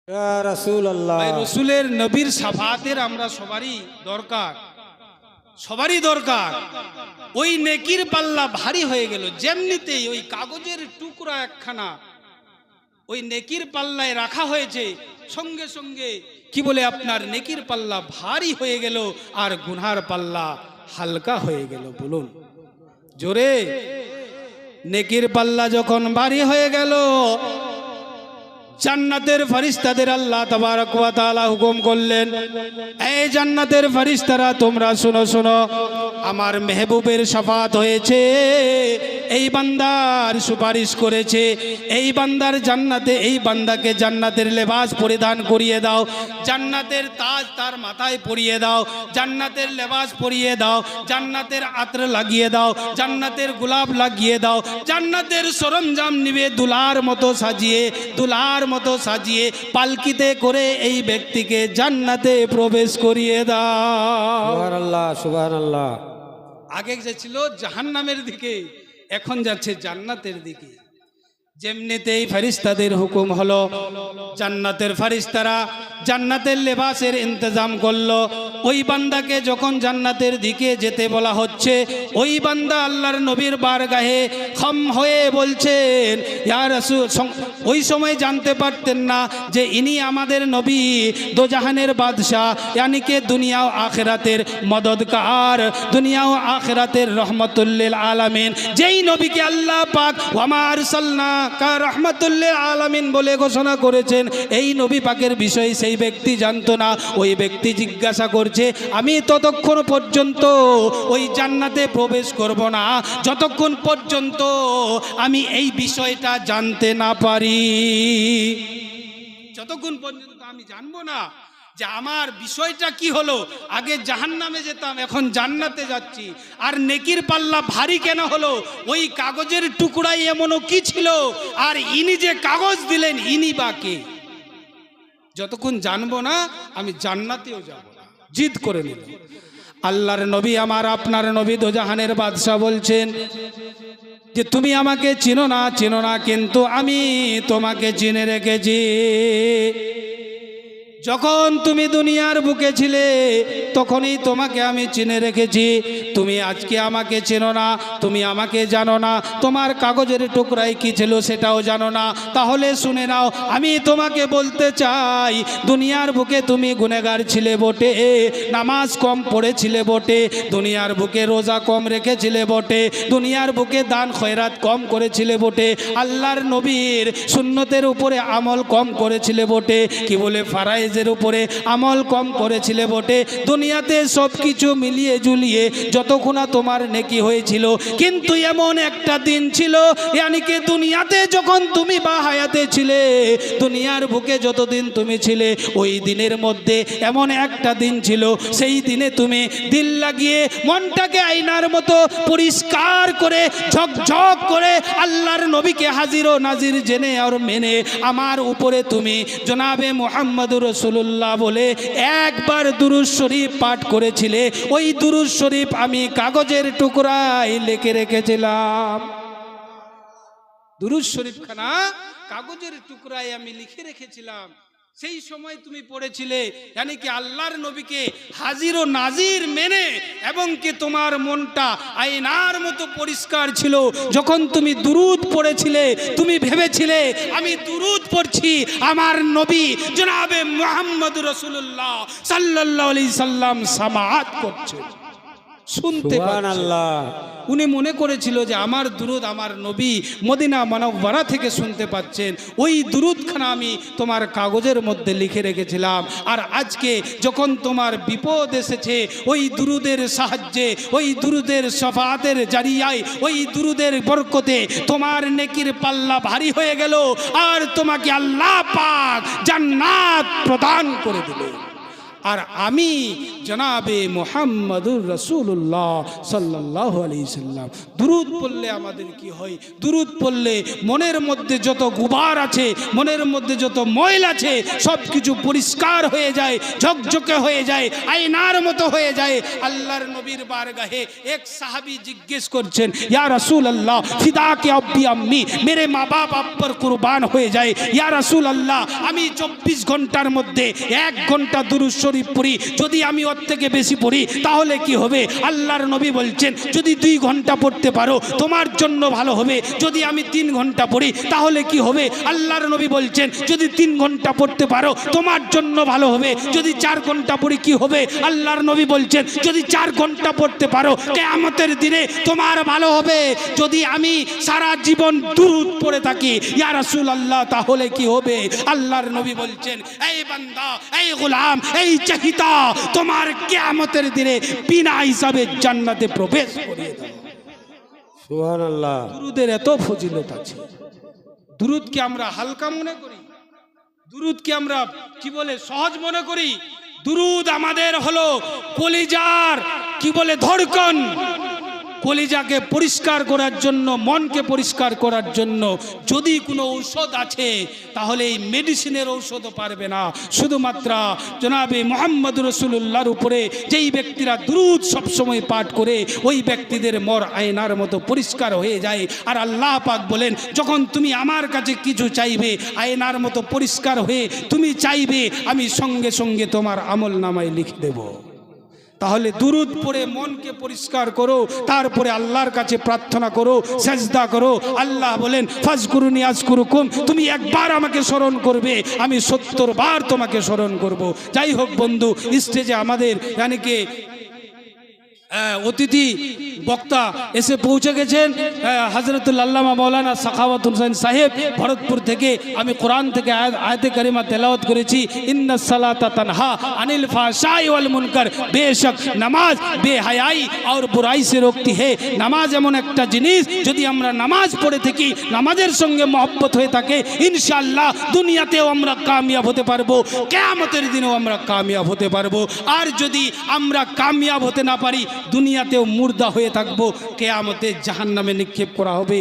ইয়া রাসূলুল্লাহ, রসুলের নবীর সাফাতের আমরা সবারই দরকার। ওই নেকির পাল্লা ভারী হয়ে গেল, যেমনিতেই ওই কাগজের টুকরা একখানা ওই নেকির পাল্লায় রাখা হয়েছে, সঙ্গে সঙ্গে কি বলে আপনার নেকির পাল্লা ভারী হয়ে গেল আর গুনহার পাল্লা হালকা হয়ে গেল। বলুন জোরে। নেকির পাল্লা যখন ভারী হয়ে গেল, জান্নাতের ফেরেশতাদের আল্লাহ তাবারক ওয়া তাআলা হুকুম করলেন, এই জান্নাতের ফেরেশতারা তোমরা শোনো শোনো, আমার মেহবুবের শাফাত হয়েছে, এই বান্দার সুপারিশ করেছে, এই বান্দার জান্নাতে, এই বান্দাকে জান্নাতের লেবাস পরিধান করিয়ে দাও, জান্নাতের তাজ তার মাথায় পরিয়ে দাও, জান্নাতের লেবাস পরিয়ে দাও, জান্নাতের আতর লাগিয়ে দাও, জান্নাতের গোলাপ লাগিয়ে দাও, জান্নাতের সরঞ্জাম নিবে দুলার মতো সাজিয়ে পালকিতে করে এই ব্যক্তিকে জান্নাতে প্রবেশ করিয়ে দাও। সুবহানাল্লাহ সুবহানাল্লাহ। আগে যে ছিল জাহান্নামের দিকে, এখন যাচ্ছে জান্নাতের দিকে। যেমনিতেই ফেরেশতাদের হুকুম হলো, জান্নাতের ফেরেশতারা জান্নাতের লেবাসের ইন্তজাম করলো। ওই বান্দাকে যখন জান্নাতের দিকে যেতে বলা হচ্ছে, ওই বান্দা আল্লাহর নবীর বারগাহে খম হয়ে বলছেন, ইয়া রাসূল। ওই সময় জানতে পারতেন না যে ইনি আমাদের নবী, দোজাহানের বাদশাহ, यानी के दुनिया ও আখিরাতের মদদগার, দুনিয়া ও আখিরাতের রহমাতুল্লিল আলামিন, যেই নবীকে আল্লাহ পাক ওয়ামা আরসালনা কা রহমাতুল্লিল আলামিন বলে ঘোষণা করেছেন, এই নবী পাকের বিষয়ে সেই ব্যক্তি জানতো না। ওই ব্যক্তি জিজ্ঞাসা করছে, আমি ততক্ষণ পর্যন্ত ওই জান্নাতে প্রবেশ করব না যতক্ষণ পর্যন্ত আমি এই বিষয়টা জানতে না পারি। যতক্ষণ পর্যন্ত আমি জানবো না যে আমার বিষয়টা কি হলো, আগে জাহান্নামে যেতাম এখন জান্নাতে যাচ্ছি, আর নেকির পাল্লা ভারী কেন হলো, ওই কাগজের টুকরাই এমনও কি ছিল, আর ইনি যে কাগজ দিলেন ইনি বা কে, যতক্ষণ জানবো না আমি জান্নাতেও যাব না। জিদ করে নিল। আল্লাহর নবী, আমার আপনার নবী দোজাহানের বাদশাহ বলছেন যে তুমি আমাকে চিনো না, কিন্তু আমি তোমাকে চিনে রেখেছি। যখন তুমি দুনিয়ার বুকে ছিলে তখনই তোমাকে আমি চিনে রেখেছি। তুমি আজকে আমাকে চেনো না, তুমি আমাকে জানো না, তোমার কাগজের টুকরাই কি ছিল সেটাও জানো না। তাহলে শুনে নাও, আমি তোমাকে বলতে চাই, দুনিয়ার বুকে তুমি গুনেগার ছিলে বটে, নামাজ কম পড়েছিলে বটে, দুনিয়ার বুকে রোজা কম রেখেছিলে বটে, দুনিয়ার বুকে দান খয়রাত কম করেছিলে বটে, আল্লাহর নবীর সুন্নতের উপরে আমল কম করেছিলে বটে, কি বলে ফারাইজের উপরে আমল কম করেছিলে বটে। দুনিয়াতে সব কিছু মিলিয়ে জুলিয়ে যতক্ষণ তোমার নেকি হয়েছিল, কিন্তু এমন একটা দিন ছিল, यानी कि দুনিয়াতে যখন তুমি বা হায়াতে ছিলে, দুনিয়ার বুকে যতদিন তুমি ছিলে, ওই দিনের মধ্যে এমন একটা দিন ছিল, সেই দিনে তুমি দিল লাগিয়ে মনটাকে আয়নার মতো পরিষ্কার করে ঝকঝক করে আল্লাহর নবীকে হাজির ও নাজির জেনে আর মেনে আমার উপরে তুমি জনাবে মুহাম্মদুর রাসূলুল্লাহ বলে একবার দুরূদ শরীফ পাঠ করেছিলে। ওই দুরূদ শরীফ আমি কাগজের টুকরায় লিখে রেখেছিলাম। দুরূদ শরীফ খানা কাগজের টুকরায় আমি লিখে রেখেছিলাম। সেই সময় তুমি পড়েছিলে, यानी कि আল্লাহর নবীকে হাজির ও নাজির মেনে, এবং কি তোমার মনটা আয়নার মতো পরিষ্কার ছিল। যখন তুমি দুরূদ পড়েছিলে, তুমি ভেবেছিলে আমি দুরূদ পড়ছি, আমার নবী জনাবে মুহাম্মদুর রাসূলুল্লাহ সাল্লাল্লাহু আলাইহি সাল্লাম সামাআত করছে, শুনতে সুবহানাল্লাহ। উনি মনে করেছিল যে আমার দুরূদ আমার নবী মদিনা মুনাওয়ারা থেকে শুনতে পাচ্ছেন। ওই দুরূদখানা আমি তোমার কাগজের মধ্যে লিখে রেখেছিলাম, আর আজকে যখন তোমার বিপদ এসেছে, ওই দুরূদের সাহায্যে, ওই দুরূদের শাফাআতের জারিয়ায়, ওই দুরূদের বরকতে তোমার নেকির পাল্লা ভারী হয়ে গেল, আর তোমাকে আল্লাহ পাক জান্নাত প্রদান করে দিলেন। আর আমি জনাবে মুহাম্মদুর রাসূলুল্লাহ সাল্লাল্লাহু আলাইহি সাল্লাম। দুরূদ পড়লে আমাদের কি হয়? দুরূদ পড়লে মনের মধ্যে যত গুবার আছে, মনের মধ্যে যত ময়লা আছে, সব কিছু পরিষ্কার হয়ে যায়, ঝকঝকে হয়ে যায়, আয়নার মতো হয়ে যায়। আল্লাহর নবীর বারগাহে এক সাহাবী জিজ্ঞেস করছেন, ইয়া রাসূলুল্লাহ ফিদা কে আব্বি আম্মি, মেরে মা বাপ আপ पर কুরবান হয়ে যায়। ইয়া রাসূলুল্লাহ আমি 24 ঘন্টার মধ্যে 1 ঘন্টা দুরূদ শরীফ পড়ি, যদি আমি ওর থেকে বেশি পড়ি তাহলে কি হবে? আল্লাহর নবী বলছেন, যদি 2 ঘন্টা পড়তে পারো তোমার জন্য ভালো হবে। যদি আমি 3 ঘন্টা পড়ি তাহলে কি হবে? আল্লাহর নবী বলছেন, যদি 3 ঘন্টা পড়তে পারো তোমার জন্য ভালো হবে। যদি 4 ঘন্টা পড়ি কি হবে? আল্লাহর নবী বলছেন, যদি 4 ঘন্টা পড়তে পারো কিয়ামতের দিনে তোমার ভালো হবে। যদি আমি সারা জীবন দুরূদ পড়ে থাকি ইয়া রাসূলুল্লাহ তাহলে কি হবে? আল্লাহর নবী বলছেন, এই বান্দা, এই গোলাম, এই চাহিদা, তোমার কিয়ামতের দিনে বিনা হিসাবে জান্নাতে প্রবেশ করিয়ে দাও। সুবহানাল্লাহ। দুরূদের এত ফজিলত আছে। দুরূদকে আমরা হালকা মনে করি, দুরূদকে আমরা কি বলে সহজ মনে করি। দুরূদ আমাদের হলো কলিজার কি বলে ধড়কন। কলিজাকে পরিষ্কার করার জন্য, মনকে পরিষ্কার করার জন্য যদি কোনো ঔষধ আছে তাহলে এই মেডিসিনের ঔষধও পারবে না। শুধুমাত্র জনাবে মুহাম্মদ রাসূলুল্লাহর উপরে যেই ব্যক্তিরা দুরূদ সবসময় পাঠ করে ওই ব্যক্তিদের মর আয়নার মতো পরিষ্কার হয়ে যায়। আর আল্লাহ পাক বলেন, যখন তুমি আমার কাছে কিছু চাইবে আয়নার মতো পরিষ্কার হয়ে তুমি চাইবে, আমি সঙ্গে সঙ্গে তোমার আমল নামায় লিখে দেব। তাহলে দুরূদ পড়ে মনকে পরিষ্কার করো, তারপরে আল্লাহর কাছে প্রার্থনা করো, সেজদা করো। আল্লাহ বলেন, ফাজকুরুনি আযকুরুকুম, তুমি একবার আমাকে স্মরণ করবে আমি 70 বার তোমাকে স্মরণ করব। যাই হোক বন্ধু, স্টেজে আমাদের কি অতিথি বক্তা এসে পৌঁছে গেছেন। হযরতুল আল্লামা মাওলানা সাখাওয়াতুল হোসেন সাহেব ভরতপুর থেকে। আমি কোরআন থেকে আয়াতে কারিমা তেলাওয়াত করেছি, ইন্নাস সালাতা তানহা আনিল ফাহশাই ওয়াল মুনকার, বেশক নামাজ বেহায়াই আর বুরাই সে রোকতি হে। নামাজ এমন একটা জিনিস, যদি আমরা নামাজ পড়ে থাকি, নামাজের সঙ্গে মহব্বত হয়ে থাকে, ইনশাআল্লাহ দুনিয়াতেও আমরা কামিয়াব হতে পারবো, কিয়ামতের দিনেও আমরা কামিয়াব হতে পারবো। আর যদি আমরা কামিয়াব হতে না পারি, দুনিয়াতেও মুর্দা হয়ে থাকবো, কিয়ামতে জাহান্নামে নিক্ষেপ করা হবে।